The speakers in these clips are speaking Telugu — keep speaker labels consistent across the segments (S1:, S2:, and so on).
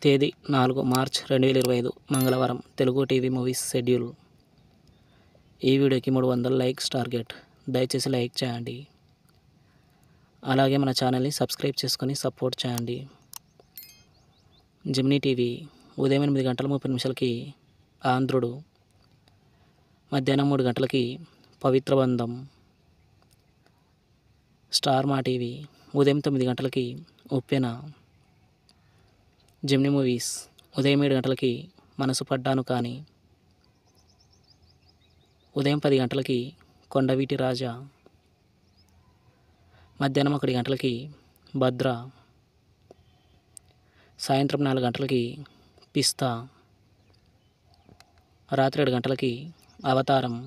S1: తేదీ 4 మార్చ్ 2025 మంగళవారం. Telugu TV movies schedule. ఈ వీడియోకి 300 లైక్స్ టార్గెట్. దయచేసి లైక్ చేయండి. అలాగే మన ఛానల్ని సబ్స్క్రైబ్ చేసుకొని సపోర్ట్ చేయండి. జెమినీ టీవీ ఉదయం 8 గంటల 30 నిమిషాలకి ఆంధ్రుడు, మధ్యాహ్నం 3 గంటలకి పవిత్ర బంధం. స్టార్ మా టీవీ ఉదయం 9 గంటలకి ఉప్పెన. జెమినీ మూవీస్ ఉదయం 7 గంటలకి మనసు పడ్డాను కానీ. ఉదయం 10 గంటలకి కొండవీటి రాజా. మధ్యాహ్నం 1 గంటలకి భద్ర. సాయంత్రం 4 గంటలకి పిస్తా. రాత్రి 7 గంటలకి అవతారం.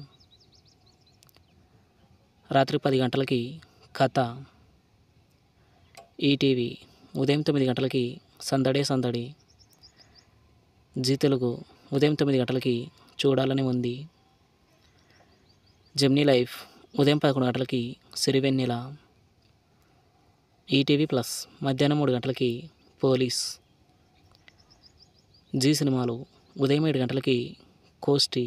S1: రాత్రి 10 గంటలకి కథ. ఈటీవీ ఉదయం 9 గంటలకి సందడే సందడి. జీ తెలుగు ఉదయం 9 గంటలకి చూడాలని ఉంది. జెమినీ లైఫ్ ఉదయం 11 గంటలకి సిరివెన్నెల. ఈటీవీ ప్లస్ మధ్యాహ్నం 3 గంటలకి పోలీస్. జీ సినిమాలు ఉదయం 7 గంటలకి కోస్టి.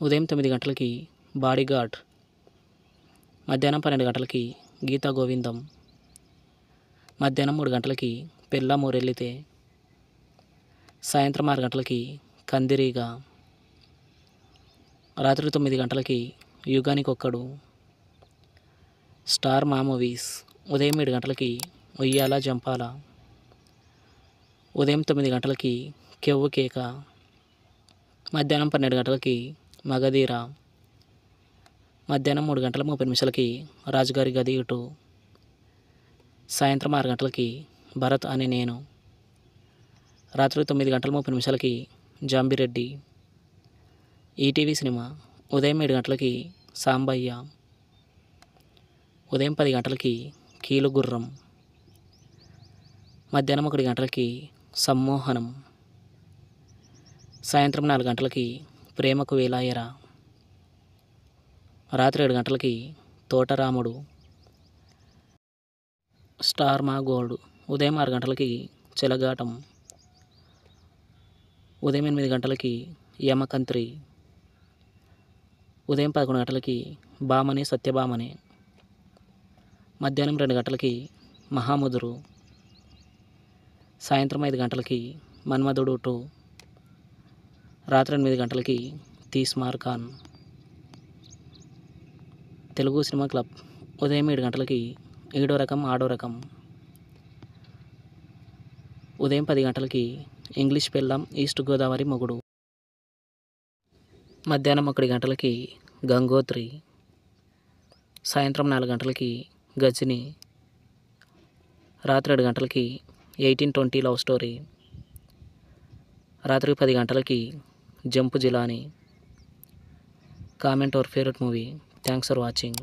S1: ఉదయం 9 గంటలకి బాడీగార్డ్. మధ్యాహ్నం 12 గంటలకి గీతా గోవిందం. మధ్యాహ్నం 3 గంటలకి పెళ్ళా మూరెల్లితే. సాయంత్రం 6 గంటలకి కందిరీగా. రాత్రి 9 గంటలకి యుగానికొక్కడు. స్టార్ మా మూవీస్ ఉదయం 7 గంటలకి ఉయ్యాల జంపాల. ఉదయం 9 గంటలకి కెవ్వు కేక. మధ్యాహ్నం 12 గంటలకి మగధీర. మధ్యాహ్నం 3 గంటల 30 నిమిషాలకి రాజుగారి గది ఇటు. సాయంత్రం 6 గంటలకి భరత్ అని నేను. రాత్రి 9 గంటల 30 నిమిషాలకి జాంబిరెడ్డి. ఈటీవీ సినిమా ఉదయం 7 గంటలకి సాంబయ్య. ఉదయం 10 గంటలకి కీలుగుర్రం. మధ్యాహ్నం 1 గంటలకి సమ్మోహనం. సాయంత్రం 4 గంటలకి ప్రేమకు వేలాయరా. రాత్రి 7 గంటలకి తోటరాముడు. స్టార్ మా గోల్డ్ ఉదయం 6 గంటలకి చెలగాటం. ఉదయం 8 గంటలకి యమకంత్రి. ఉదయం 11 గంటలకి భామనే సత్యభామనే. మధ్యాహ్నం 2 గంటలకి మహాముదురు. సాయంత్రం 5 గంటలకి మన్మధుడు 2. రాత్రి 8 గంటలకి తీస్మార్ ఖాన్. తెలుగు సినిమా క్లబ్ ఉదయం 7 గంటలకి ఈడో రకం ఆడో రకం. ఉదయం 10 గంటలకి ఇంగ్లీష్ పెళ్ళాం ఈస్ట్ గోదావరి మొగుడు. మధ్యాహ్నం 1 గంటలకి గంగోత్రి. సాయంత్రం 4 గంటలకి గజిని. రాత్రి 7 గంటలకి 1820 లవ్ స్టోరీ. రాత్రి 10 గంటలకి jump Jilani. Comment our favourite movie. Thanks for watching.